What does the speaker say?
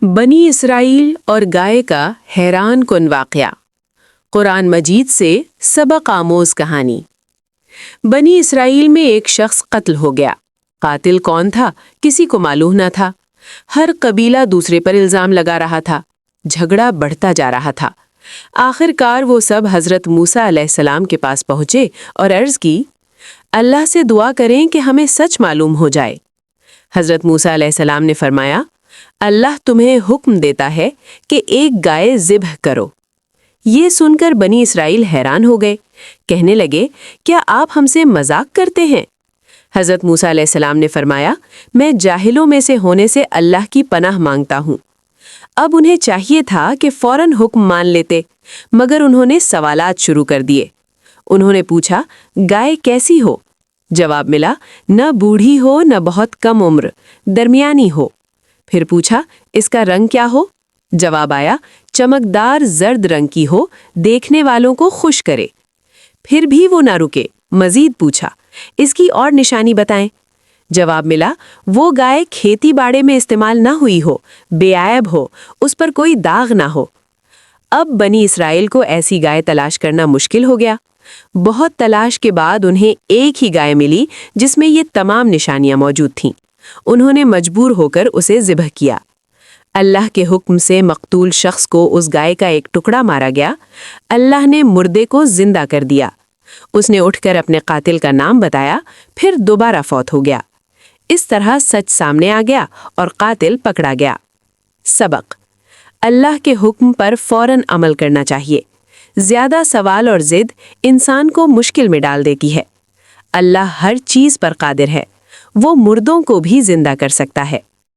بنی اسرائیل اور گائے کا حیران کن واقعہ۔ قرآن مجید سے سبق آموز کہانی۔ بنی اسرائیل میں ایک شخص قتل ہو گیا۔ قاتل کون تھا کسی کو معلوم نہ تھا۔ ہر قبیلہ دوسرے پر الزام لگا رہا تھا۔ جھگڑا بڑھتا جا رہا تھا۔ آخر کار وہ سب حضرت موسیٰ علیہ السلام کے پاس پہنچے اور عرض کی، اللہ سے دعا کریں کہ ہمیں سچ معلوم ہو جائے۔ حضرت موسیٰ علیہ السلام نے فرمایا، اللہ تمہیں حکم دیتا ہے کہ ایک گائے ذبح کرو۔ یہ سن کر بنی اسرائیل حیران ہو گئے، کہنے لگے، کیا آپ ہم سے مذاق کرتے ہیں؟ حضرت موسیٰ علیہ السلام نے فرمایا، میں جاہلوں میں سے ہونے سے اللہ کی پناہ مانگتا ہوں۔ اب انہیں چاہیے تھا کہ فوراً حکم مان لیتے، مگر انہوں نے سوالات شروع کر دیے۔ انہوں نے پوچھا، گائے کیسی ہو؟ جواب ملا، نہ بوڑھی ہو نہ بہت کم عمر، درمیانی ہو۔ پھر پوچھا، اس کا رنگ کیا ہو؟ جواب آیا، چمکدار زرد رنگ کی ہو، دیکھنے والوں کو خوش کرے۔ پھر بھی وہ نہ رکے، مزید پوچھا، اس کی اور نشانی بتائیں۔ جواب ملا، وہ گائے کھیتی باڑے میں استعمال نہ ہوئی ہو، بے عیب ہو، اس پر کوئی داغ نہ ہو۔ اب بنی اسرائیل کو ایسی گائے تلاش کرنا مشکل ہو گیا۔ بہت تلاش کے بعد انہیں ایک ہی گائے ملی جس میں یہ تمام نشانیاں موجود تھیں۔ انہوں نے مجبور ہو کر اسے ذبح کیا۔ اللہ کے حکم سے مقتول شخص کو اس گائے کا ایک ٹکڑا مارا گیا۔ اللہ نے مردے کو زندہ کر دیا۔ اس نے اٹھ کر اپنے قاتل کا نام بتایا، پھر دوبارہ فوت ہو گیا۔ اس طرح سچ سامنے آ گیا اور قاتل پکڑا گیا۔ سبق: اللہ کے حکم پر فوراً عمل کرنا چاہیے۔ زیادہ سوال اور ضد انسان کو مشکل میں ڈال دیتی ہے۔ اللہ ہر چیز پر قادر ہے۔ وہ مردوں کو بھی زندہ کر سکتا ہے۔